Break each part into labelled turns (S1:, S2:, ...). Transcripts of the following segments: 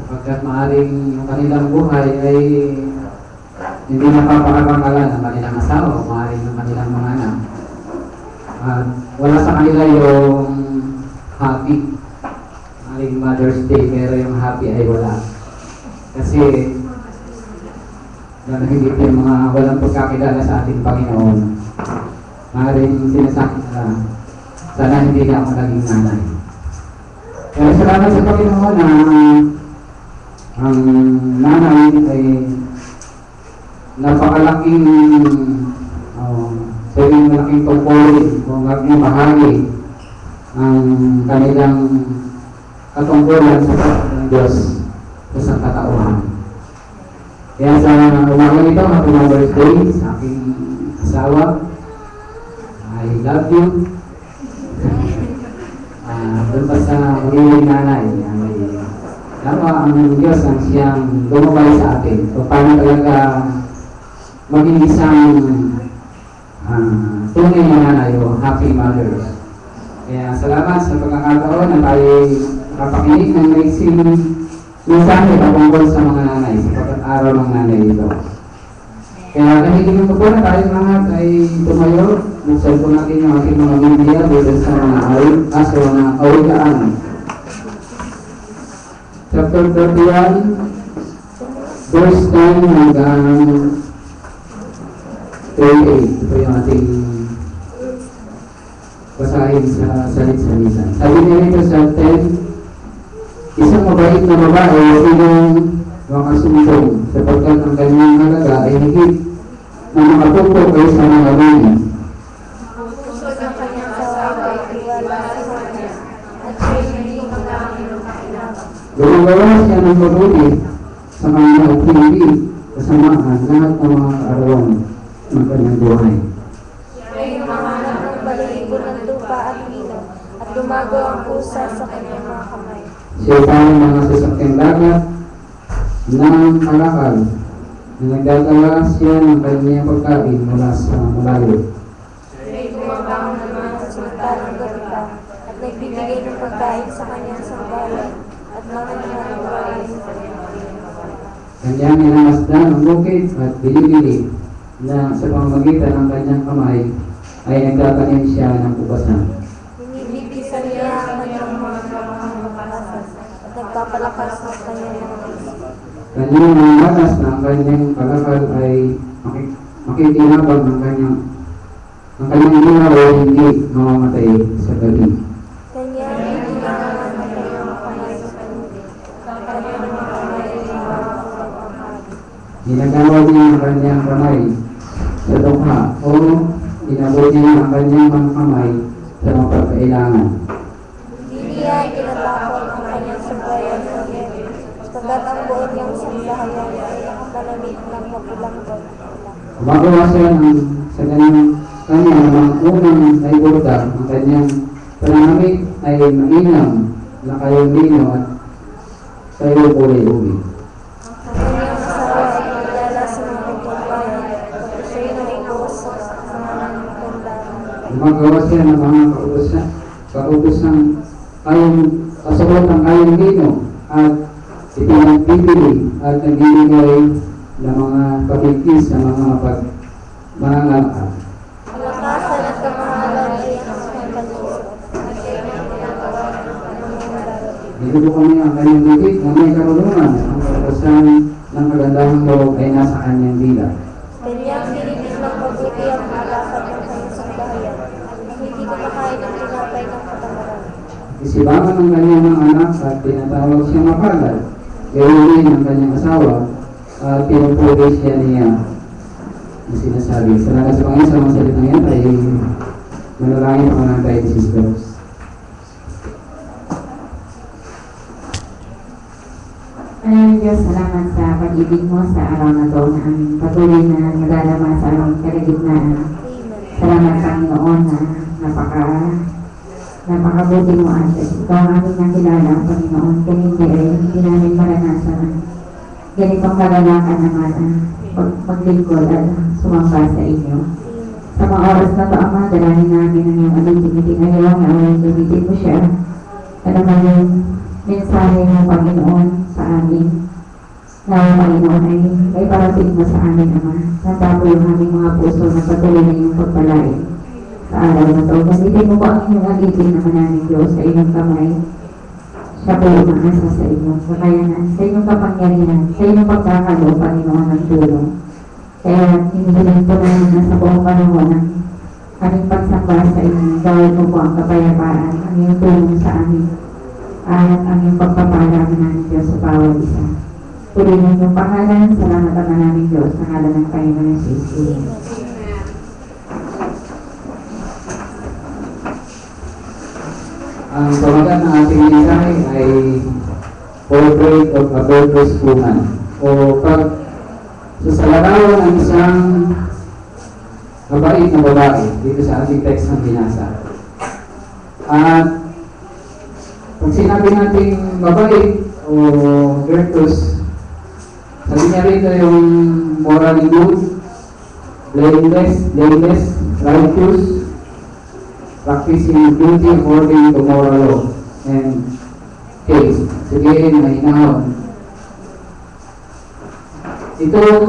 S1: sapagkat maaaring yung kanilang buhay ay hindi napapakakalan ng kanilang asawa o maaaring ng kanilang mga anak. At wala sa kanila yung happy. Maaaring Mother's Day, pero yung happy ay wala. Kasi nanahigit yung mga walang pagkakilala sa ating Panginoon. Maaaring sinasabi na sana hindi na ako naging nanay. Pero salamat sa Panginoon na ang nanay ay napakalaking malaking tungkulin kung maging bahagi ang kanilang katungkulan sa ng Diyos sa sangkatauhan. Kaya sa umaga nito, happy Mother's Day sa aking asawa. I love you. Doon pa sa magiging nanay, dapat ang Diyos ang siyang lumabay sa atin. So, paano talaga maging isang tunay na nanay o happy mothers. Kaya salamat sa pagkakataon na tayo nakapakinig ng maising mensahe patungkol sa mga nanay, sa pagkataraw ng nanay ito. Kaya kanilingin ko po na tayo lahat ay tumayo. Buksan po natin yung ating mga media dito sa mga awitaan. Chapter 31, verse 10 hanggang 38. Ito yung ating basahin sa salit-salitan. Sabi niya rito sa 10, isang mabait na babae yung makasumbong sapagkat ang kanyang halaga ay higit na makatupo kayo sa mga luni. Gumagawa siya ng mabuti sa kanyang hindi kasamaan lahat ng mga kaarawan ng kanyang buhay.
S2: Siya ay humahanap ng balahibo ng lupa at ilaw at lumago ang pusa sa kanyang mga kamay.
S1: Siya ay parang mga sasakyang dagat ng kalakal na nagdadala siya ng kanyang pagkain mula sa malayo.
S2: Siya ay bumabangon ng mga samantalang gabita at nagbibigay ng pagkain sa kanyang sambayan at mga nananawagan sa kanyang
S1: Kanyang inamasdan ang bukid at bilibili na sa pamamagitan ng kanyang kamay ay nagtatanim siya ng ubasan.
S2: Nilipisan niya ang kanyang mga pangangalasan at nagpapalakas ng kanyang mga isip.
S1: Kanyang mga batas na ang kanyang kalakal ay makikinabang ng kanyang ilaw ay hindi mamamatay sa gabi.
S2: Kanyang inilangan ang kanyang kamay sa panubi. Ang kanyang mga kamay ay makakalang pamahagi.
S1: Ginagawa niya ang kanyang kamay sa dukha o inabot niya ang kanyang mga kamay sa mga pagkailangan.
S2: Hindi niya itinatakot ang kanyang sambayan ng Hebre, sagat ang buo niyang sambahayan ay nakapanamit ng mapulang buwan.
S1: Gumagawa siya sa kanyang mga unang ay burda. Ang kanyang pananamit ay mainam na kayong lino at sa iyo uli-uli.
S2: Ang kanyang asawa ay magdala sa mga pagbabayan at siya'y naligawas sa kasamanan ng kandahan.
S1: Gumagawa siya ng mga kaubusang kayong kasuot ang kayong lino at ipinagbibili at nagbibigay ng mga pabigkis sa mga mangangalakal.
S2: Kalakasan at kamahalan ay ang kanyang panuso at kanyang ginagawa ng panahon darating.
S1: Dito kami ang kanyang bibig na may karunungan. Ang katasan ng kagandahang loob ay nasa kanyang dila.
S2: Kanyang nilibig ng mabuti ang malakad ng kanyang sambahayan at hindi kumakain ng tinapay ng katamaran.
S1: Isibangan ng kanyang mga anak at tinatawag siya mapalad. Gawin ng kanyang asawa at pinupuli siya niya na sinasabi. Salamat sa Panginoon sa mga salitang yan ay manalangin ang mga tayo sisters.
S3: Maraming Diyos, salamat sa pag-ibig mo sa araw na ito na aming patuloy na nadarama sa aming kalagitnaan. Salamat Panginoon na napakabuti mo at ikaw ang aming nakilala, Panginoon. Kanindi ay hindi namin maranasan ang ganitong kagalakan naman maglingkod at sumamba sa inyo. Sa mga oras na ito, Ama, dalangin namin ang iyong alin-tinitin ngayon na gamitin mo siya. Ano man yung mensahe ng Panginoon sa amin. Na Panginoon ay parating mo sa amin, Ama. Nanda po yung aming mga puso na patuloy na yung pagpalain sa araw na ito. Gamitin mo po ang inyong alipin naman namin, Diyos, sa inyong kamay. Siya po yung umaasa sa inyong kakayanan, sa inyong kapangyarihan, sa inyong pagkakalo, Panginoon, ng tulong. Kaya hinihiling po namin na sa buong panahon ng aming pagsamba sa inyo, gawin mo po ang kapayapaan, ang iyong tulong sa amin, at ang iyong pagpapala namin, Diyos, sa bawat isa. Purihin yung pangalan, salamat naman namin, Diyos, sa ngalan ng Panginoon Jesus.
S1: Ang pamagat ng ating mensahe ay Portrait of a Virtuous Woman o sasalarawan ng isang mabait na babae dito sa ating text ng binasa. At pag sinabi natin mabait o virtuous, sabi niya rito yung morally good, blameless, righteous, practicing duty according to moral law, and chaste. Sabihin, mahinahon. Itong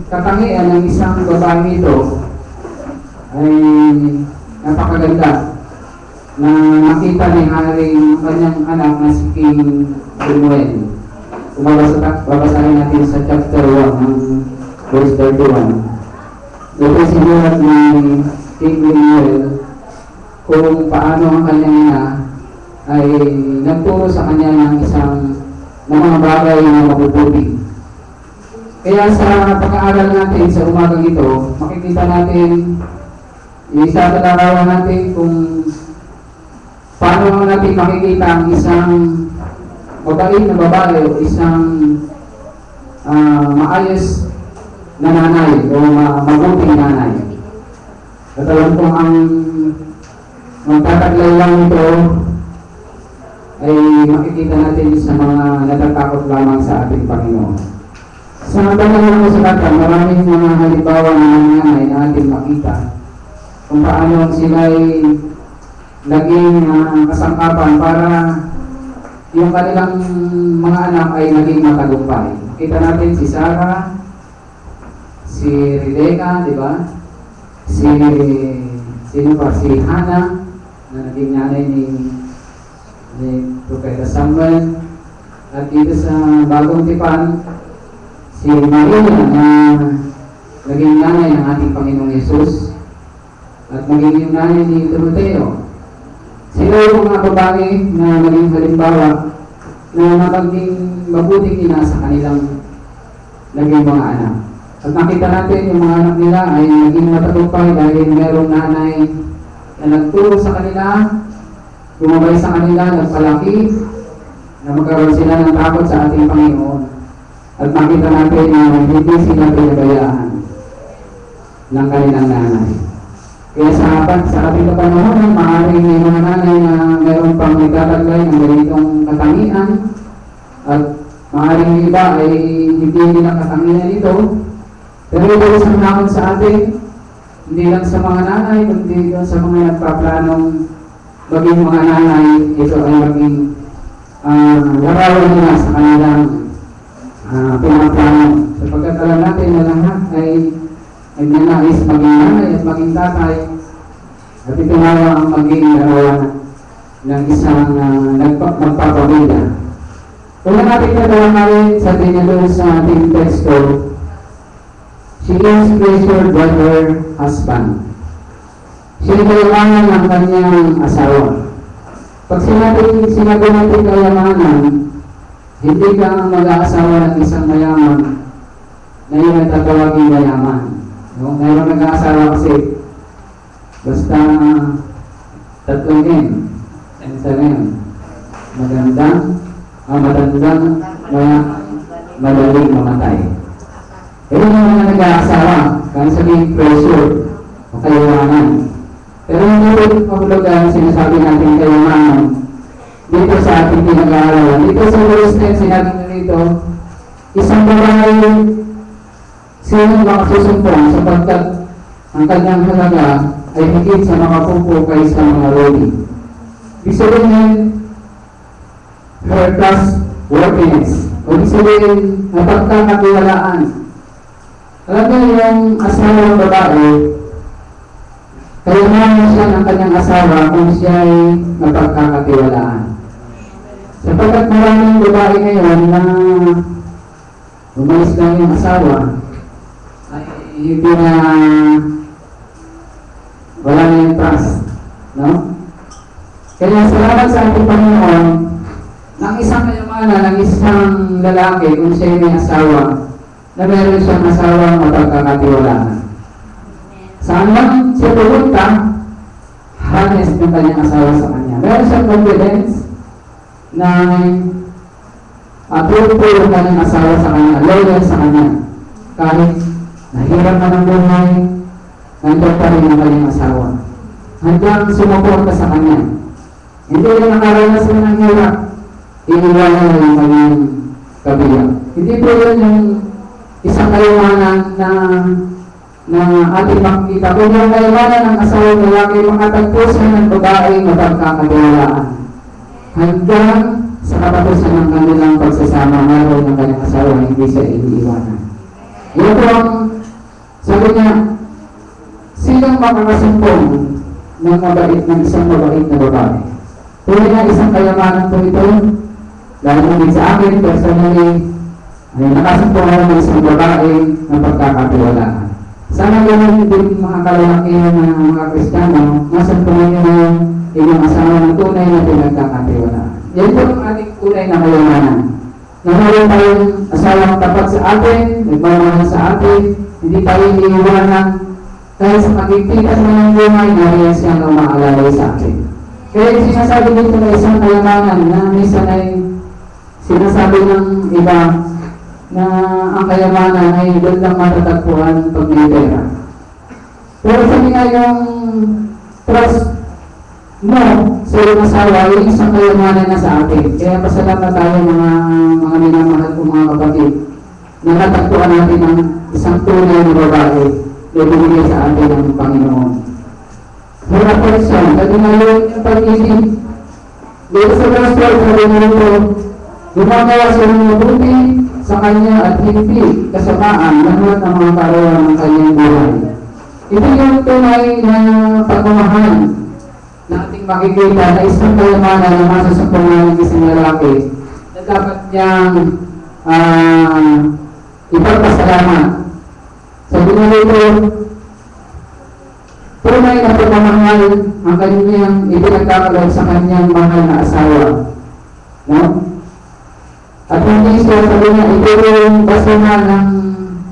S1: katangian ng isang babae ito ay napakaganda na nakita ni Haring kanyang anak na si King Lemuel. Kung babasahin natin sa chapter 1 ng verse 31. Ito sinulat ni King Lemuel kung paano ang kanyang ina ay nagturo sa kanya ng mga bagay na mabubuti. Kaya sa pag-aaral natin sa umagang ito, makikita natin, isasalarawan natin kung paano natin makikita ang isang mabait na babae o isang maayos na nanay o mabuting nanay. At alam kong ang magtataglay lang ito ay makikita natin sa mga natatakot lamang sa ating Panginoon. Sa panahon ko sa kata, maraming mga halimbawa ng mga nanay na ating makita kung paano sila ay naging kasangkapan para yung kanilang mga anak ay naging matagumpay. Kita natin si Sarah, si Rebecca, di ba? Si Hannah, na naging nanay ni Propeta Samuel. At dito sa Bagong Tipan, si Maria na naging nanay ng ating Panginoong Yesus at naging yung nanay ni Timoteo. Sila yung mga babae na naging halimbawa na naging mabuting ina sa kanilang naging mga anak. At nakita natin yung mga anak nila ay naging matagumpay dahil merong nanay na nagturo sa kanila, gumabay sa kanila, nagpalaki, na magkaroon sila ng takot sa ating Panginoon. At makita natin na hindi sila pinabayaan ng kanilang nanay. Kaya sa ating kapanahon, maaaring may mga nanay na mayroon pang nagtataglay ng ganitong katangian at maaaring iba ay hindi nila katangian ito. Pero ito isang hamon sa atin, hindi lang sa mga nanay, kundi sa mga nagpaplanong maging mga nanay, ito ay maging larawan nila sa kanilang pinaplano. Sapagkat alam natin na lahat ay nagnanais maging nanay at maging tatay, at ito nga ang maging larawan ng isang magpapamilya. Kung natin natin sa tinalo sa ating teksto, she is treasured by her husband. Siya ay kailangan ng kanyang asawa. Pag sinabi natin kayamanan, hindi ka mag-aasawa ng isang mayaman na yun ay tatawagin mayaman. No? Mayroon nag-aasawa kasi basta tatlong M. And sa matandang, madaling mamatay. Pero yung mga nag-aasawa, kaya sabihin pressure o kayamanan. Pero hindi rin pahulugan sinasabi natin kayamanan dito sa ating pinag-aaralan. Dito sa verse 10, sinabi na dito, isang babae sino makasusumpong sapagkat ang kanyang halaga ay higit sa makapupo kaysa mga lodi. Ibig sabihin, her trustworthiness O sabihin, napagkakatiwalaan. Alam niyo yung asawang babae, kailangan siya ng kanyang asawa kung siya ay napagkakatiwalaan. Sapagkat maraming babae ngayon na umalis lang yung asawa, ay hindi na wala na yung trust. No? Kaya salamat sa ating Panginoon, ng isang kayamanan, ng isang lalaki, kung siya may asawa, na meron siyang asawang mapagkakatiwalaan. Saan man siya pumunta, honest ng kanyang asawa sa kanya. Meron siyang confidence na truthful yung kanyang asawa sa kanya, loyal sa kanya. Kahit nahirap na ng buhay, nandiyan pa rin ang kanyang asawa. Hanggang sumuporta sa kanya. Hindi na nakaranas na ng hirap, iniwanan na yung kanyang kabilang. Hindi po yun yung isang kayamanan na ating makikita. Kung yung kayamanan ng asawang lalaki, makatagpo siya ng babae mapagkakatiwalaan. Hanggang sa katapusan ng kanilang pagsasama, naroon ng kanyang asawa, hindi siya iniiwanan. Yun po ang sabi niya, sinong makakasumpong ng mabait ng isang mabait na babae? Tuloy na isang kayamanan po ito, dahil din sa akin, personally, ay nakasumpong ako ng isang babae na pagkakatiwalaan. Sana ganun din mga kalalaki ng mga Kristiyano, nasumpungan nyo na inyong asawa ng tunay na pinagkakatiwalaan. Yan po ang ating tunay na kayamanan. Naroon tayong asawang tapat sa atin, nagmamahal sa atin, hindi tayo iniiwanan, kahit sa pagkikita ng buhay, nariyan siya na umaalalay sa atin. Kaya yung sinasabi dito na isang kayamanan na minsan ay sinasabi ng iba na ang kayamanan ay doon lang matatagpuan pag may pera. Pero sabi nga yung trust mo sa iyong asawa, yung isang kayamanan na sa atin. Kaya pasalamat tayo mga minamahal kong mga kapatid na natagpuan natin ang isang tunay na babae na binigay sa atin ng Panginoon. Mga person, sabi nga yung pag-ibig dito sa gospel, sabi nga ito, gumagawa siya ng mabuti sa kanya at hindi kasamaan lahat ng mga karawan ng kanyang buhay. Ito yung tunay na pagmamahal na ating makikita na isang kayamanan na masusumpungan ng isang lalaki na dapat niyang ipagpasalamat. Sabi nga ito, tunay na pagmamahal ang kanyang ipinagkakaloob sa kanyang mahal na asawa. No? At hindi siya sabi niya, ito yung basuhan ng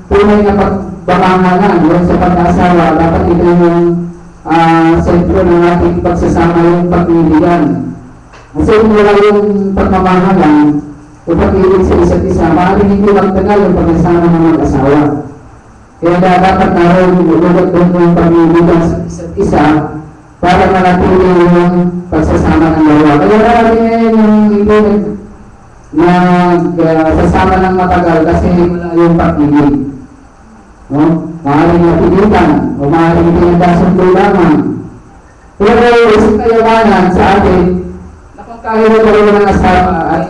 S1: tunay na pagbamahalan doon sa pag-asawa. Dapat ito yung sentro ng ating pagsasama, yung pag-ibigan. Kasi kung wala yung pagmamahalan o pag-ibig sa isa't isa, maaaring hindi magtagal yung pagsasama ng mag-asawa. Kaya dapat naroon ululot doon yung pag-ibigan sa isa't isa para manatili yung pagsasama ng dalawa. Kaya marami ngayon yung ito nagsasama ng matagal kasi wala yung pag-ibig. No? Maaaring napilitan o maaaring pinagkasundo lamang. Pero isang kayamanan sa atin na kung kaya na talaga ng asawa ay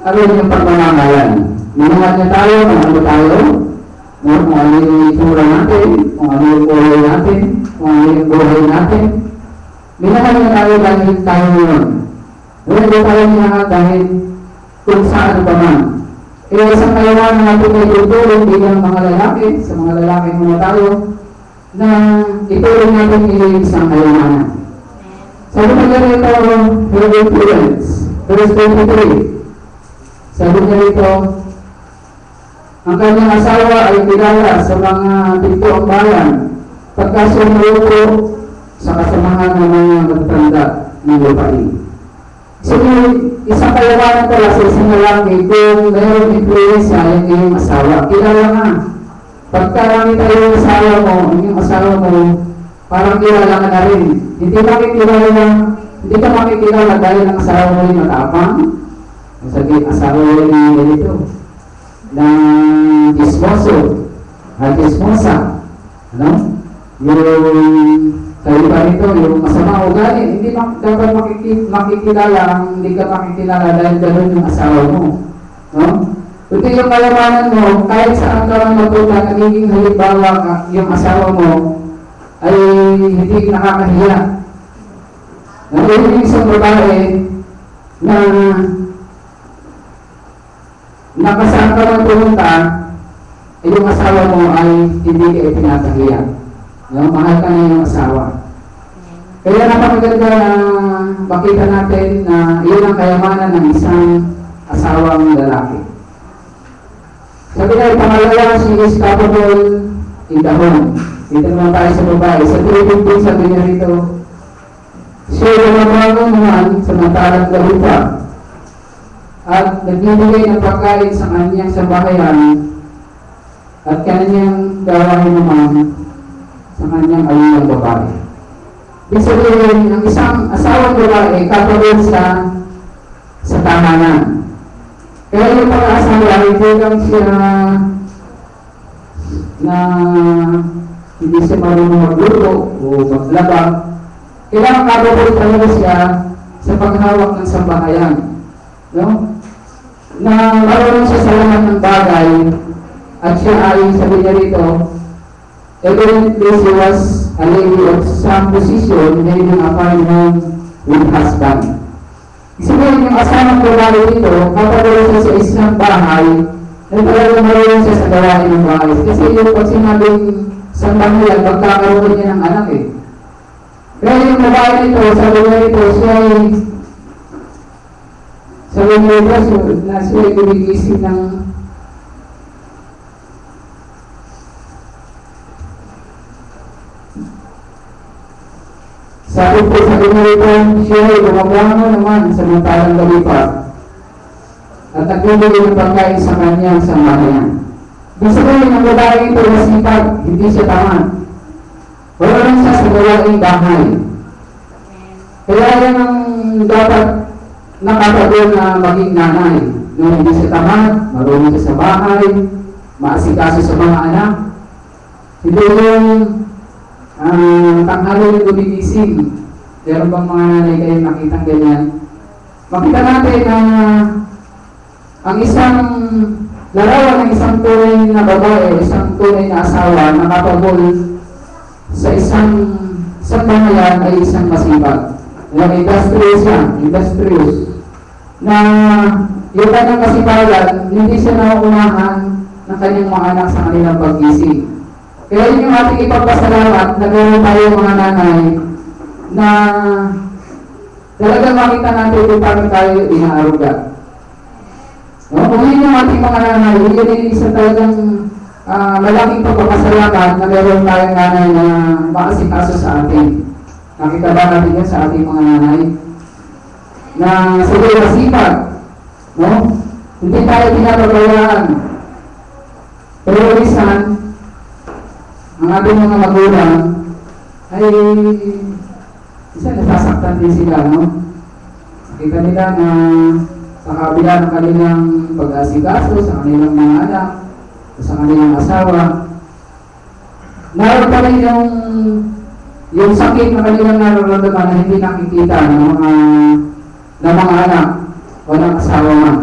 S1: aron yung pagmamahalan. Minahal niya tayo kung ano tayo, no? Kung ano yung itsura natin, kung ano yung buhay natin, kung ano yung buhay natin. Minahal niya tayo dahil tayo yun. Hindi tayo minahal dahil kung saan pa man. Kaya isang kayamanan natin ay tutulong bilang mga lalaki, sa mga lalaki muna tayo, na itulong natin yung isang kayamanan. Sabi na ganito, your influence, verse 23. Sabi niya rito, ang kanyang asawa ay kilala sa mga pintuang bayan, pagkasumuko sa kasamahan ng mga magtanda ng lupain. So, isang kayamanan pala sa isang lalaki kung mayroong influensya yung iyong asawa. Kilala nga. Pagkarami tayo yung asawa mo, yung asawa mo, parang kilala ka na rin. Hindi ka makikilala dahil ang asawa mo yung matapang. Sabi, asawa mo yung ganito. Ng dismoso, at dismosa. Ano? Yung Sabi pa nito, yung masama ugali, hindi dapat makikilala ang hindi ka makikilala dahil gano'n yung asawa mo. No? Kundi yung kayamanan mo, kahit saan ka lang matuta, nagiging halimbawa yung asawa mo ay hindi nakakahiya. Nagiging isang babae na nakasaan ka man pumunta, yung asawa mo ay hindi ka ipinatahiya. No? Mahal ka na yung asawa. Kaya napakaganda na makita natin na iyon ang kayamanan ng isang asawang lalaki. Sabi na, pangalawa, she is capable in the home. Dito naman tayo sa babae. Sa 3:15 sabi niya rito, siya ay lumabangon naman samantalang gabi pa at nagbibigay ng pagkain sa kanyang sambahayan at kanyang gawain naman sa kanyang ayunang babae. Ibig sabihin, ang isang asawang babae kapagod sa tahanan. Kaya yung pag-aasawa, hindi lang siya na hindi siya marunong magluto o maglaba. Kailangan kapagod talaga siya sa paghawak ng sambahayan. No? Na marunong siya sa lahat ng bagay at siya ay, sabi niya rito, evidently she was a lady of some position having a fine home with husband. Sabihin yung asawang babae dito, kapag siya sa isang bahay, ay talagang marunong siya sa gawain ng bahay. Kasi yung pag sinabing sambahayan, magkakaroon niya ng anak eh. Kaya yung babae nito, sabi niya rito, siya ay gumigising ng sabi po sa ganito, siya ay gumabangon naman samantalang gabi pa at nagbibigay ng pagkain sa kanyang sambahayan. Ibig sabihin ng babae ito masipag, hindi siya tamad. Wala lang siya sa gawaing bahay. Kaya yan ang dapat nakatagol na maging nanay. Nung hindi siya tamad, marunong siya sa bahay, maasikaso sa mga anak. Hindi yung tanghali yung gumigising. Meron bang mga nanay kayo nakitang ganyan? Makita natin na ang isang larawan ng isang tunay na babae, isang tunay na asawa, nakapagol sa isang bahayan ay isang masipag. Industrious yan, industrious. Na yung kanyang kasipagan, hindi siya nauunahan ng kanyang mga anak sa kanilang paggising. Kaya yun yung ating ipagpasalamat na meron tayo mga nanay na talagang makita natin kung paano tayo inaaruga. No? Kung yun yung ating mga nanay, yun yung isa talagang malaking pagpapasalamat na meron tayong nanay na makasikaso sa atin. Nakita ba natin yan sa ating mga nanay? Na sige masipag, no? Hindi tayo pinapabayaan. Pero minsan, ang ating mga magulang ay isa nasasaktan din sila, no? Nakita nila na sa kabila ng kanilang pag-asikaso sa kanilang mga anak, sa kanilang asawa, naroon pa rin yung sakit na kanilang nararamdaman na hindi nakikita ng mga anak o ng asawa man.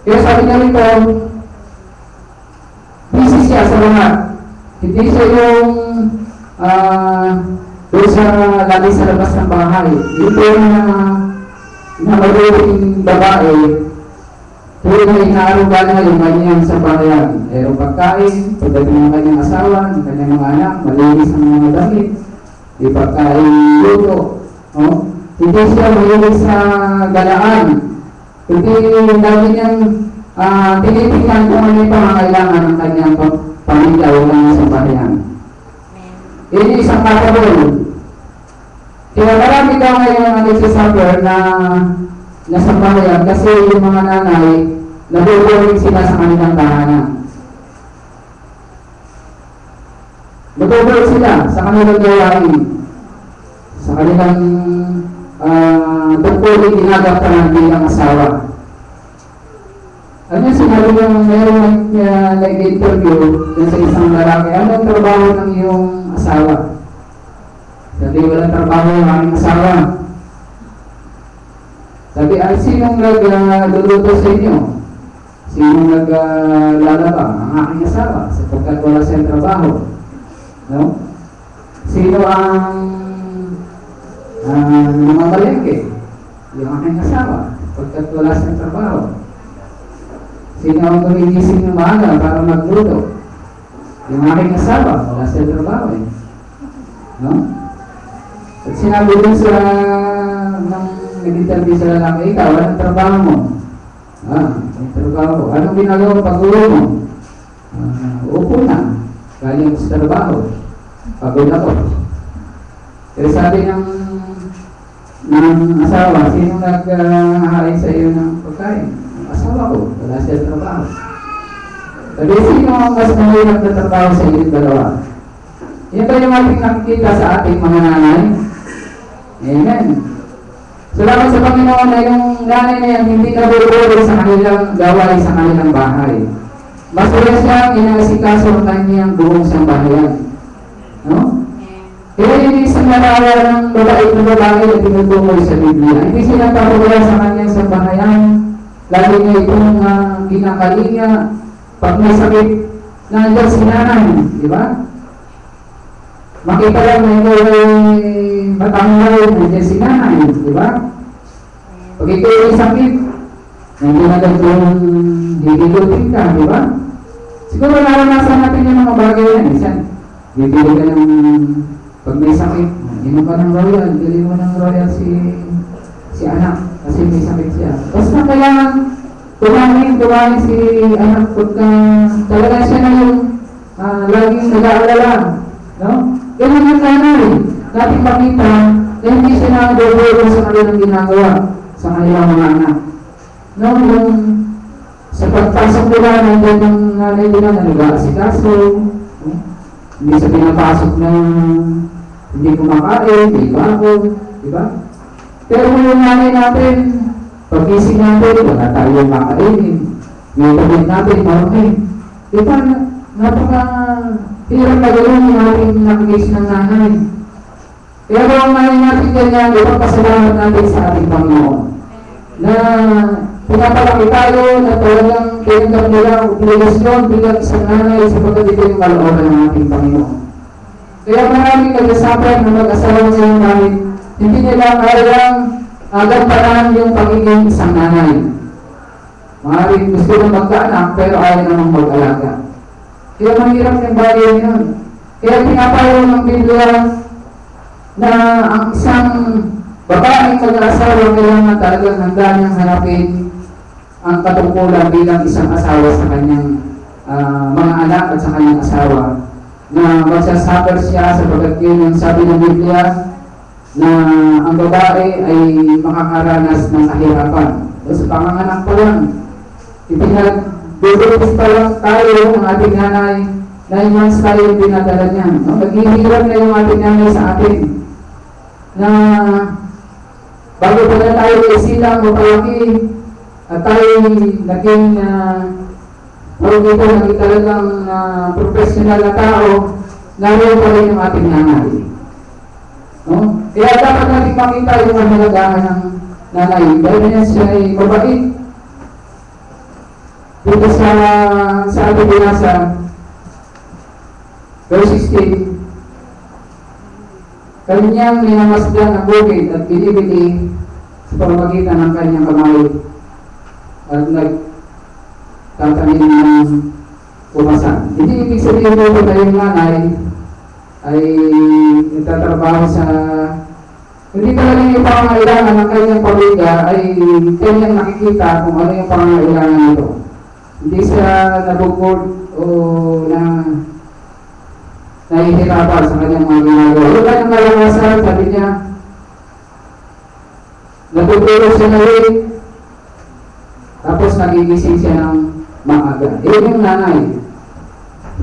S1: Kaya sabi niya rito, busy siya sa lahat. Hindi siya yung doon sa lagi sa labas ng bahay. Dito na maluling babae, tuloy na inaaruga na yung kanyang sambahayan. Merong pagkain, pagdating ng kanyang asawa, ng kanyang mga anak, malinis ang mga damit, may pagkain luto. Oh? Hindi siya mahilig sa galaan. Hindi lagi niyang tinitingnan kung ano yung pangangailangan ng kanyang pamilya o kanyang sambahayan. Yun yung isang kapagol. Kaya marami daw ngayon ang nagsasuffer na sambahayan kasi yung mga nanay nabuburing sila sa kanilang tahanan. Nabuburing sila sa kanilang gawain, sa kanilang tungkulin ginagampanan bilang asawa. Ano sinabi niyo, meron nag-interview dun sa isang lalaki, anong trabaho ng iyong asawa? Sabi, walang trabaho ng aming asawa. Sabi, ay sinong nagluluto sa inyo? Sinong naglalaba? Ang aking asawa, sapagkat wala siyang trabaho. No? Sino ang namamalengke? Yung aking asawa, sapagkat wala siyang trabaho. Sino ang gumigising ng maaga para magluto? Yung aking asawa, wala siyang trabaho eh. No? At sinabi din sa nang nag-interview sa lalaki, ikaw, anong trabaho mo? May trabaho. Anong ginagawa pag-uwi mo? Upo na. Galing sa trabaho. Pagod ako. Pero sabi ng asawa, sino nag-hahain sa iyo ng pagkain? Ang asawa ko, wala siya trabaho. Sabi, sino ang mas mahirap na trabaho sa iyo dalawa? Yan ba yung ating nakikita sa ating mga nanay? Amen. Salamat sa Panginoon na yung nanay na yan hindi nabubuli sa kanilang gawain sa kanilang bahay. Masaya siyang inaasikaso ang kanyang buong sambahayan. No? Kaya yung isang narawa ng babae na tinutukoy sa Biblia. Hindi sila papawala sa kanyang sambahayan. Lagi niya itong kinakalinga. Pag may sakit, nandiyan si nanay. Di ba? Makita lang na ito ay matanggal, nandiyan si nanay, di ba? Pag ito ay sakit, nandiyan agad yung higigutin ka, di ba? Siguro naranasan natin yung mga bagay yan. Isan, bibili ka ng, pag may sakit, inom ka ng royal, bili mo ng royal si anak, kasi may sakit siya. Basta kailangan tumahin si anak, pagka talaga siya na yung laging nag-aalala, no? Ganun yung nanay, natin makita na hindi siya nag-dobo sa kanilang ginagawa sa kanilang mga anak. No, yung sa pagpasok nila, nandiyan yung nanay nila na nag-aasikaso, hindi sa pinapasok na hindi kumakain, hindi bago, di ba? Pero yung nanay natin, pag-ising natin, wala tayong makainin, yung pagod natin, marami. Di ba, hirap na gano'n yung ating nakikis ng nanay. Kaya kung ang nanay natin ganyan, ipagpasalamat natin sa ating Panginoon. Na pinapalaki tayo na talagang tinanggap nila obligasyon bilang isang nanay sapagkat ito yung kalooban ng ating Panginoon. Kaya maraming nag-asapan ng mag-asawa ngayon namin, hindi nila kayang agampanan yung pagiging isang nanay. Maraming gusto na magkaanak pero ayaw namang mag-alaga. Kaya mahirap yung bagay yun. Kaya pinapayo ng Biblia na ang isang babaeng mag-asawa kailangan talagang handa niyang hanapin ang katungkulan bilang isang asawa sa kanyang mga anak at sa kanyang asawa. Na magsasuffer siya sapagkat yun yung sabi ng Biblia na ang babae ay makakaranas ng kahirapan. So, sa panganganak pa lang, Bibigis pa lang tayo ng ating nanay, 9 months tayo yung pinadala niya. No? Naghihirap na yung ating nanay sa atin. Na bago pa na tayo isilang mapalaki at tayo naging naging talagang professional na tao, naroon pa rin yung ating nanay. No? Kaya dapat natin makita yung mahalagaan ng nanay. Dahil niya siya ay mabait. Dito sa ating binasa, verse 16, kanyang minamasdan ang bukid at binibili sa pamamagitan ng kanyang kamay at nagtatanim ng pumasan. Hindi ibig sabihin dito na yung nanay ay nagtatrabaho sa hindi talaga yung pangangailangan ng kanyang pamilya ay kanyang nakikita kung ano yung pangangailangan nito. Hindi siya nabukod o nahihirapan sa kanyang mga ginagawa. Wala nang malakasan, sabi niya, natutulog siya na rin, tapos nagigising siya ng maaga. Yun yung nanay.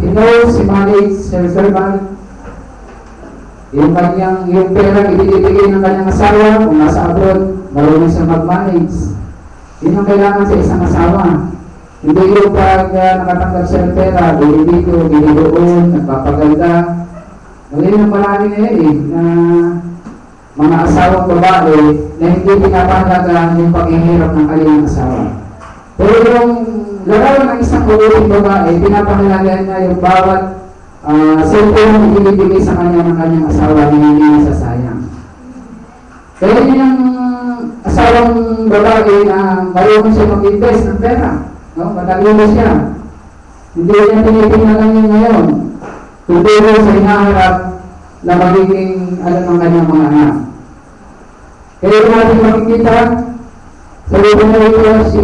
S1: He knows, he managed her servant, yung pera ibibigay ng kanyang asawa, kung nasa abroad, marunong siya mag-manage. Yun ang kailangan sa isang asawa. Hindi yung pag nakatanggap siya ng pera, bili dito, bili doon, nagpapaganda. Ngayon ang palagi na yun eh, na mga asawang babae na hindi pinapahalaga yung paghihirap ng kanilang asawa. Pero yung larawan ng isang mabuting babae, pinapahalagaan niya yung bawat cellphone na ibibigay sa kanya ng kanyang asawa na hindi nasasayang. Kaya yung asawang babae na marunong siya mag-invest ng pera, no? Matalino siya. Hindi niya tinitingnan niya ngayon. Tuturo sa hinaharap na magiging ng kanyang mga anak. Kaya natin makikita sa libro na ito, she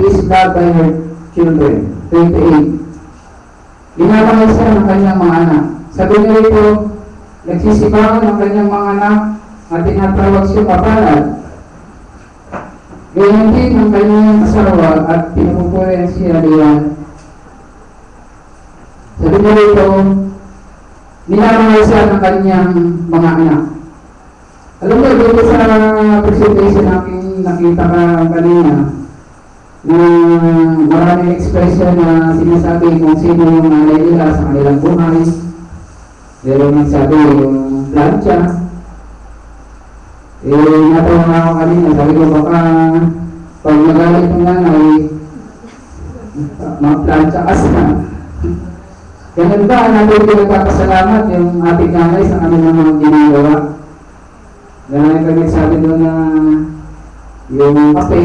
S1: is loved by her children. 28. Ginamahal siya ng kanyang mga anak. Sabi niya ito, nagsisipangan ng kanyang mga anak at tinatawag siya kapalad. Ganyan din ang kanyang asawa at pinupupurihan siya diyan. Sabi niya ito, minamahal siya ng kanyang mga anak. Alam mo, dito sa presentation natin nakita ka kanina na maraming expression na sinasabi kung sino yung nanay nila sa kanilang buhay. Meron nagsabi yung plancha. Natawa nga ako kanina, sabi ko baka pag magalit ng nanay, mag-plancha as na. Ganun ba natin pinagpapasalamat yung ating nanay sa kanilang mga ginagawa? Ganun kami sabi doon na yung kape,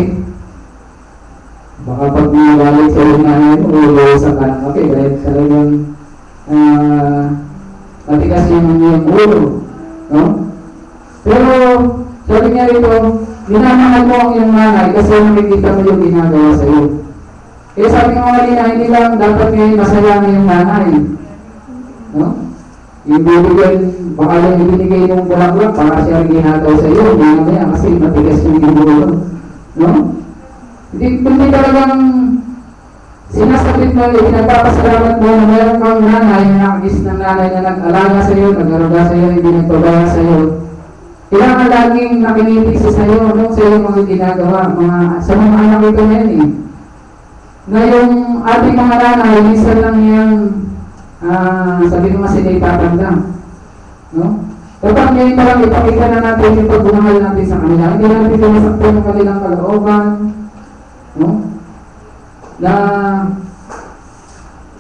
S1: baka pag magalit sa yung nanay mo, uulusan ka ng kape dahil talagang matigas yung ulo. No? Pero sabi niya ito, minamahal mo ang iyong nanay kasi nakikita mo yung ginagawa sa iyo. Kaya sabi nga kanina, hindi lang dapat ngayon masaya ng yung nanay. No? Yung bibigyan, baka lang ibinigay yung bulaklak para siya rin ginagawa sa iyo, hindi naman kasi matigas yung ulo. No? Hindi talagang sinasabit mo, pinagpapasalamat mo na meron kang nanay, nakagis ng nanay na nag-alaga sa iyo, nag-aruga sa iyo, hindi nagpabaya sa iyo. Kailangan laging nakinipig sa iyo, no? Sa iyong mga ginagawa, sa mga anak ito na yan eh. Na yung ating mga nanay, minsan lang yung sabi ko nga sila itatanda. No? Dapat ngayon pa lang ipakita na natin yung pagbumahal natin sa kanila. Hindi natin pinasaktan ng kanilang kalooban. No? Na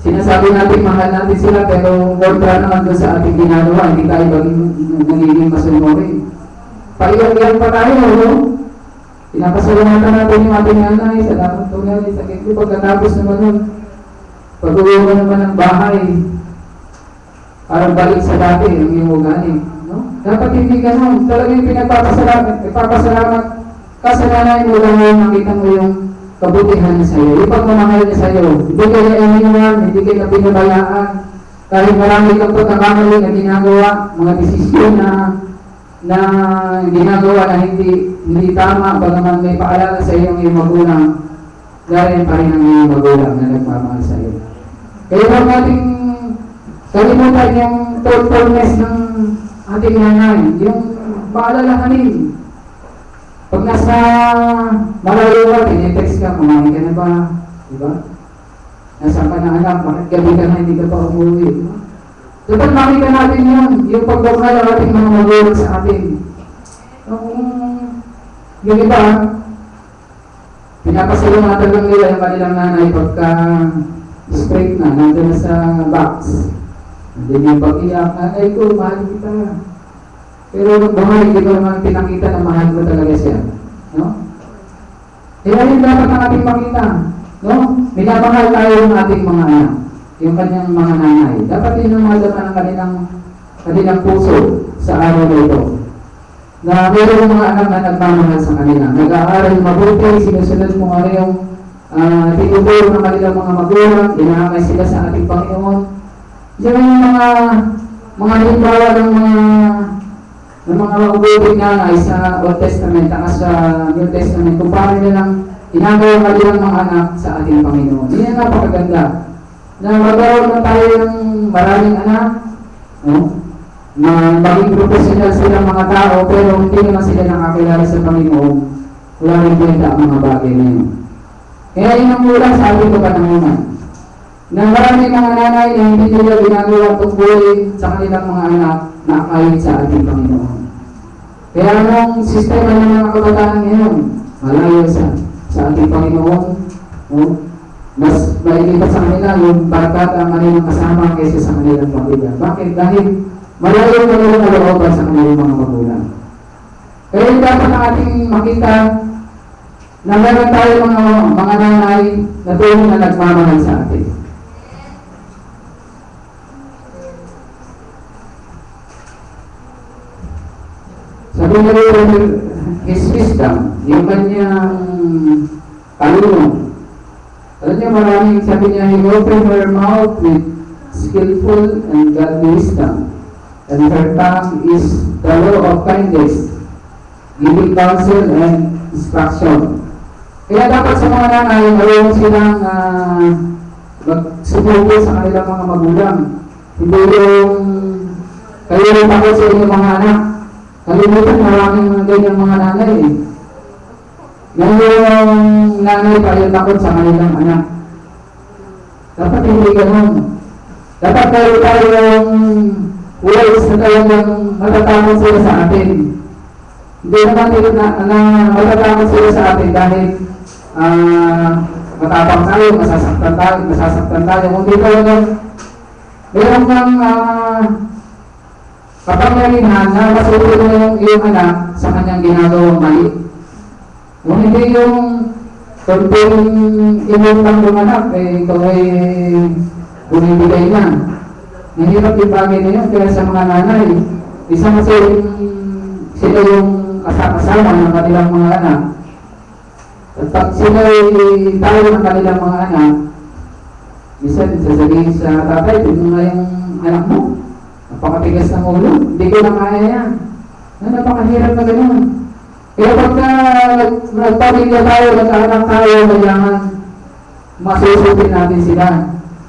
S1: sinasabi natin mahal natin sila pero kontra naman doon sa ating ginagawa. Hindi tayo magiging masunori. Paiyak-iyak pa tayo, no? Pinapasalamatan natin yung ating nanay sa dapat tunay sa kito. Pagkatapos naman nun, pag-uwi mo naman ng bahay, parang balik sa dati ang iyong ugali. No? Dapat hindi ganun. Talagang ipapasalamat ka sa nanay mo lang yung nakita mo yung kabutihan niya sa iyo. Yung pagmamahal niya sa iyo. Hindi kayo iniwan, hindi kayo pinabayaan. Kahit marami kang pagkakamali na ginagawa, mga desisyon na ginagawa na hindi tama, bagaman may paalala sa iyong magulang, dahil pa rin ang iyong magulang na nagmamahal sa iyo. Kaya huwag nating kalimutan yung thoughtfulness ng ating nanay, yung paalalahanin. Pag nasa malayo ka, tinitext ka, kumain ka na ba? Diba? Nasaan ka na anak, bakit gabi ka na, hindi ka pa umuwi? Diba? Dapat makita natin yun, yung pagbagal ng ating mga magulang sa atin. Yung iba, pinapasalamatan lang nila yung kanilang nanay pagka straight na, nandun na sa box. Nandun yung pag-iyak, nanay ko, mahal kita. Pero nung buhay, hindi ko naman pinakita na mahal ko talaga siya. No? Kaya yun dapat ang ating makita. No? Minamahal tayo ng ating mga anak. Yung kanyang mga nanay. Dapat yun ang malaman ng kanilang puso sa araw na ito. Na mayroong mga anak na nagmamahal sa kanila. Nag-aaral mabuti, sinusunod mo nga yung tinuturo ng kanilang mga magulang, inaamay sila sa ating Panginoon. Diyan yung mga halimbawa ng mga mabuting nanay sa Old Testament at sa New Testament kung paano nilang ginagawa kanilang mga anak sa ating Panginoon. Yan ang napakaganda. Na magkaroon na tayo ng maraming anak, no? Na maging professional silang mga tao, pero hindi naman sila nakakilala sa Panginoon. Wala rin benda ang mga bagay na yun. Kaya yun ang ulang sa ating kapanahonan. Na marami mga nanay na hindi nila ginagawa tungkol sa kanilang mga anak na akayin sa ating Panginoon. Kaya anong sistema ng mga kabataan ngayon? Malayo sa ating Panginoon. No? Mas maigit sa kanila yung bata ang kanilang kasama kaysa sa kanilang pamilya. Bakit? Dahil malayo na nilang kalooban sa kanilang mga magulang. Kaya dapat ating makita na meron tayo mga nanay na tunay na nagmamahal sa atin. Sabi nila his wisdom, yung kanyang talunong. Alam niyo maraming sabi niya, he opened her mouth with skillful and godly wisdom, and her tongue is the law of kindness, giving counsel and instruction. Kaya dapat sa mga nanay, marunong silang magsubuko sa kanilang mga magulang. Hindi yung kayo rin ako sa inyong mga anak. Kalimutan maraming mga ganyang mga nanay eh. Ngayong nanay tayo takot sa kanilang anak. Dapat hindi ganun. Dapat tayong words na talagang matatakot sila sa atin. Hindi naman na matatakot sila sa atin dahil matapang tayo, masasaktan tayo. Kung di talagang meron kang kapangyarihan na masuko mo yung iyong anak sa kanyang ginagawang mali. Kung hindi yung konting inutang ng anak, ikaw ay bumibigay na. Nahirap yung bagay na yun, kaya sa mga nanay, isang kasi sila yung kasama ng kanilang mga anak. At pag sila ay tayo ng kanilang mga anak, minsan sasabihin sa tatay, tignan nga yung anak mo. Napakatigas ng ulo, hindi ko na kaya yan. Napakahirap na gano'n. Kaya pagka nagpamilya tayo, nagkaanak tayo, kailangan masusutin natin sila.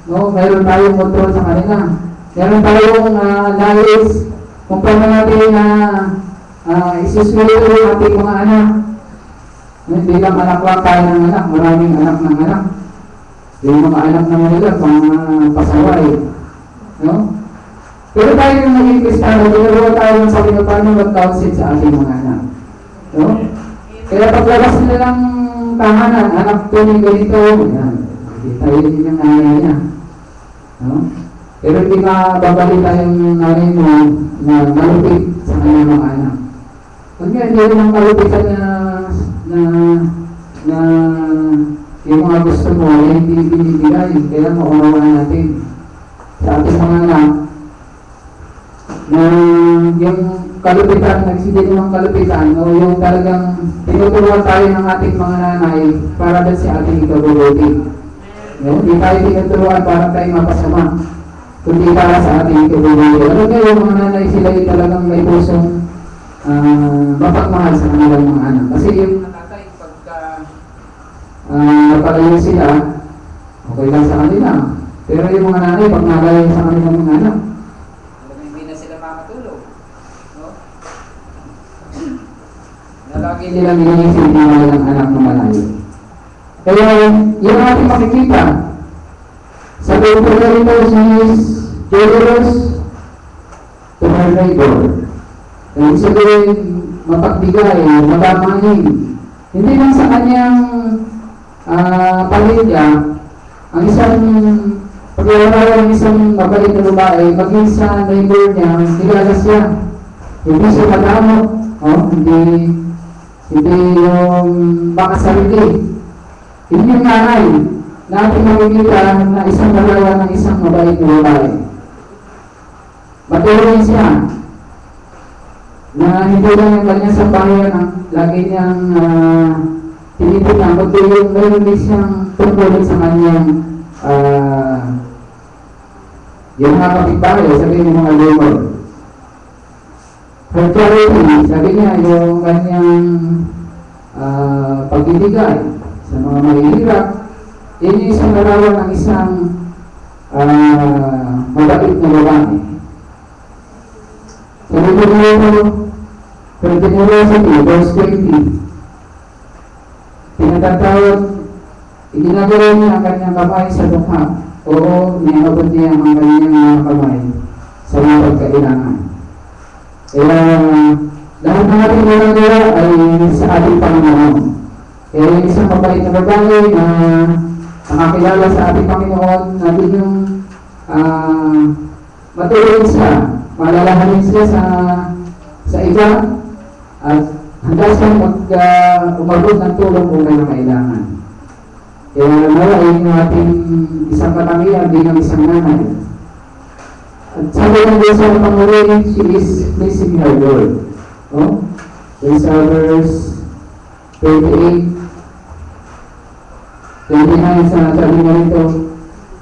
S1: No? Mayroon tayong control sa kanila. Mayroon tayong knowledge kung paano natin isusunod yung ating mga anak. Hindi lang anak lang tayo ng anak, maraming anak ng anak. Yung mga anak naman nila, pang pasaway. No? Pero tayo yung naging Kristiyano, ginagawa tayo ng sabi na paano mag-counsel sa ating mga anak. No? Kaya paglabas nila ng tahanan, anak to ni ganito, yan. Kita yun yung nanay niya. No? Pero hindi mababalita yung nanay mo na malupit sa kanyang mga anak. Kung yan, hindi yung malupitan na yung mga gusto mo, hindi binibigay. Kaya maunawaan natin sa ating mga anak na yung kalupitan, nagsigil ng kalupitan, o yung talagang tinuturuan tayo ng ating mga nanay para din sa ating ikabubuti. Hindi tayo tinuturuan para tayo mapasama, kundi para sa ating ikabubuti. Ano nga yung mga nanay, sila yung talagang may pusong mapagmahal sa kanilang mga anak. Kasi yung natatay, pagka napalayo sila, okay lang sa kanila. Pero yung mga nanay, pag nalayo sa kanilang mga anak, lagi nilang iniisip na walang anak na malayo. Kaya yung ating makikita sa Bible nito is generous to her neighbor. Kaya sabihin, mapagbigay, madamahin. Hindi lang sa kanyang pamilya, ang isang paglalarawan ng isang mabait na babae, maging sa neighbor niya, kilala siya. Hindi siya madamot, hindi yung baka sarili. Hindi yung nanay na ating makikita na isang dalawa ng isang mabait na babae. Matulungin siya na hindi lang yung kanyang sambahayan ang lagi niyang tinitignan, kundi yung meron din siyang tungkulin sa kanyang yung mga kapitbahay, sabihin yung mga lumor. Her charity, sabi niya, yung kanyang pagbibigay sa mga mahihirap, yun yung isang larawan ng isang mabait na babae. Sabi ko na for generosity, verse 20, pinatatawag Iginagawa niya ang kanyang kamay sa dukha. Oo, niabot niya ang kanyang mga kamay sa mga pagkailangan. Kaya lahat ng ating ginagawa ay sa ating Panginoon. Kaya yung isang mabait na babae na nakakilala sa ating Panginoon, natin yung matulog siya, malalahanin siya sa iba, at handa siyang umabot ng tulong kung may kailangan. Kaya nawala yung ating isang katangian bilang isang nanay. At sabi ng Diyos sa Panginoon, she is pleasing her Lord. Oh? There's verse 28. 29 sa sabi na ito,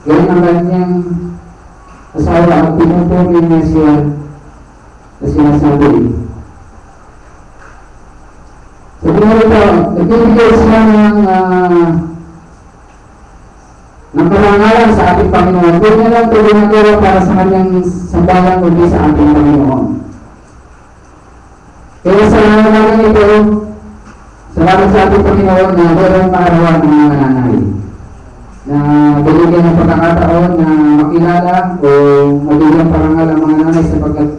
S1: yan ang kanyang asawa at pinupuri niya siya na sinasabi. Sabi na ito, nagbibigay siya ng karangalan sa ating Panginoon. Huwag niya lang ito ginagawa para sa kanyang sambahan kundi sa ating Panginoon. Kaya sa naman ito, salamat sa ating Panginoon na mayroong kaarawan ng mga nanay na binigyan ng pagkakataon na makilala o mabigyan parangal ang mga nanay sapagkat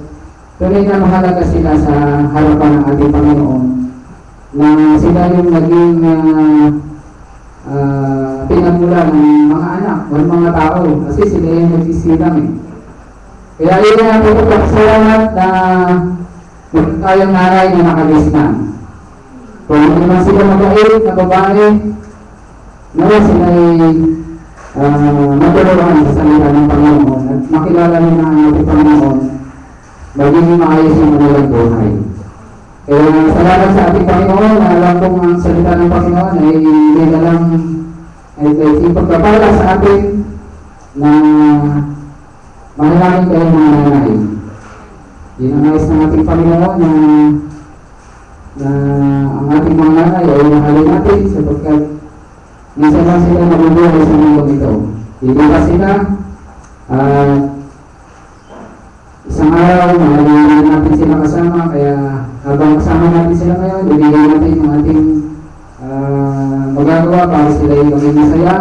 S1: tunay na mahalaga sila sa harapan ng ating Panginoon na sila yung naging pinagmula ng mga anak o mga tao kasi sila yung nagsisilang eh. Kaya yun na salamat na tayong nanay na nakagisnan. Kung hindi naman sila mabait na babae, nawa sila ay matulungan sa salita ng Panginoon at makilala nila ang ating Panginoon maging maayos yung kanilang buhay. Kaya salamat sa ating Panginoon na alam kong ang salita ng Panginoon ay hindi na lang ay ipagpapala sa atin na mahalangin kayo mga nanay. Yun ang nais ng ating Panginoon na ang ating mga nanay ay mahalin natin sapagkat minsan lang sila mabubuhay sa mundo ito. Hindi ba sila isang araw mahalin natin sila kasama kaya habang kasama natin sila ngayon ibigay natin yung ating magagawa para sila yung maging masaya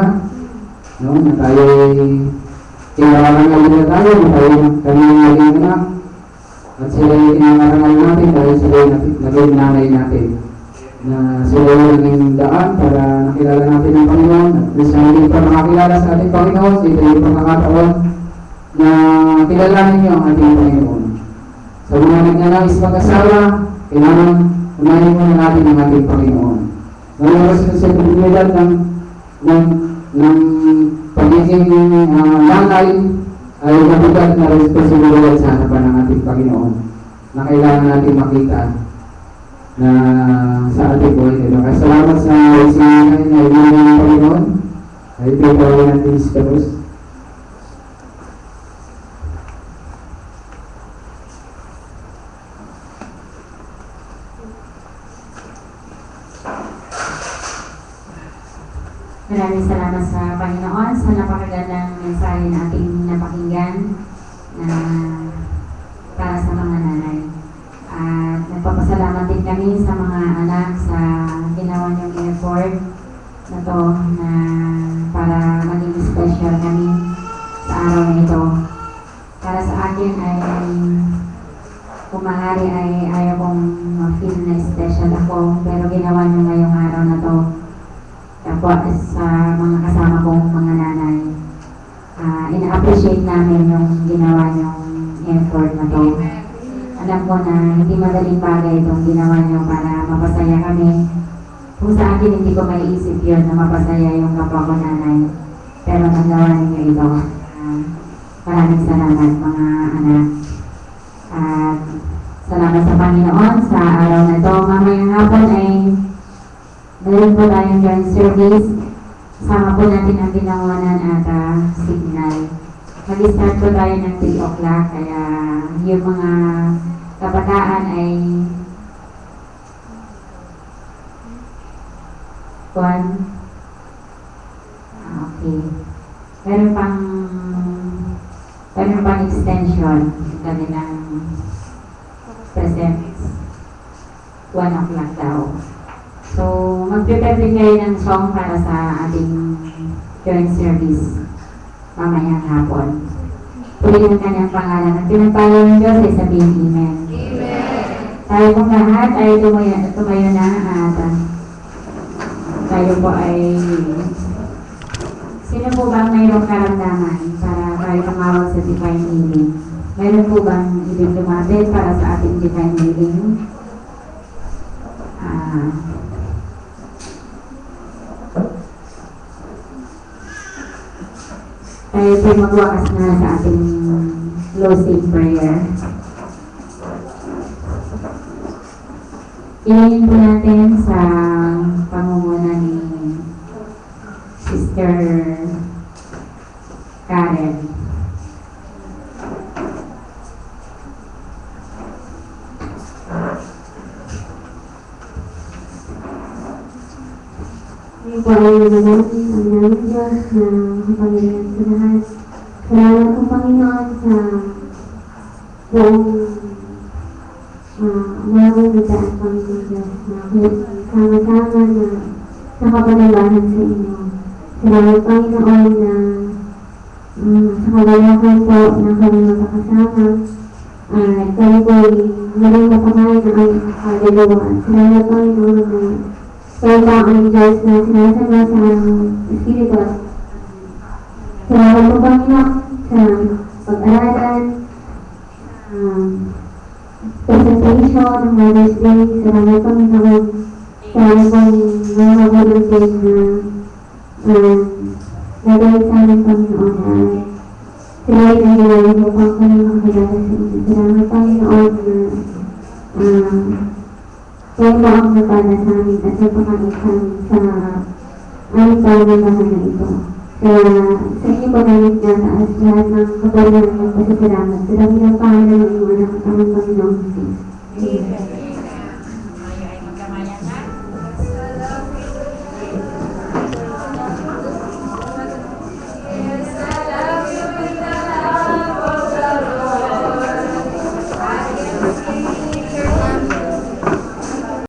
S1: no? Na tayo kinakarangal nila tayo na tayo kami maging anak at sila yung kinakarangal natin dahil sila yung naging nanay natin na sila yung naging daan para nakilala natin ang Panginoon at sa hindi pa makakilala sa ating Panginoon dito yung pagkakataon na kilalanin niyo ang ating Panginoon. Sa mga nagnanais mag-asawa, kailangan unahin mo na natin ang ating Panginoon. Ngayon responsibilidad ng pagiging nanay ay mabigat na responsibilidad sa harapan ng ating Panginoon na kailangan natin makita na sa ating buhay nito. Kaya salamat sa isinanay na imanin ng Panginoon. Ay pinagawa natin si Carlos.
S3: Maraming salamat sa Panginoon sa napakagandang mensahe na ating napakinggan na para sa mga nanay. At nagpapasalamat din kami sa mga anak sa ginawa niyong effort na to na para maging special kami sa araw na ito. Para sa akin ay kung maaari ay ayaw kong ma-feel na special ako pero ginawa niyo ngayong araw na to. Kapwa sa mga kasama kong mga nanay, ina-appreciate namin yung ginawa niyong effort na to. Alam ko na hindi madaling bagay itong ginawa niyo para mapasaya kami. Kung sa akin hindi ko maiisip yun na mapasaya yung kapwa ko nanay. Pero nagawa niyo ito. Maraming salamat mga anak. At salamat sa Panginoon sa araw na ito. Mamayang hapon ay meron po tayong joint service. Sama po natin ang Binangonan at Signal. Mag-start po tayo ng 3 o'clock. Kaya yung mga kabataan ay okay. Meron pang extension kanilang presents 1 o'clock daw. So, mag-prepare din kayo ng song para sa ating joint service mamayang hapon. Purihin ang kanyang pangalan. At pinagpala ng Diyos ay sabihin, Amen. Tayo pong lahat ay tumayo na at tayo po ay sino po bang mayroong karamdaman para tayo tumawag sa divine healing? Meron po bang ibig lumapit para sa ating divine healing? Tayo po magwakas na sa ating closing prayer. Ilingin po natin sa pangunguna ni Sister Karen.
S2: Ngayon po ay naman ang naming Diyos na kapangyarihan sa lahat. Salamat po Panginoon sa buong maraming nagdaan Panginoon Diyos na sama-sama na nakapanalahan sa inyo. Salamat Panginoon na sa kalalakan po na kami magkakasama at kami po ay maraming napakain ng aming kaluluwa. Salamat Panginoon na kaya ba ang Diyos na sinasama sa Espiritu. Salamat po Panginoon sa pag-aralan, presentation ng Mother's Day. Salamat Panginoon sa ibang mga volunteers na nagawin sa amin Panginoon na sila ay nangyayari upang kami makakilala sa inyo. Salamat Panginoon na kaya mo ang napala sa amin at napakamit sa amin sa aming pananabahan na ito. Kaya sa inyo po namin nataas lahat ng kabalan ng pasasalamat. Sa dami ng pangalan ng iyong anak at aming Panginoon. Amen.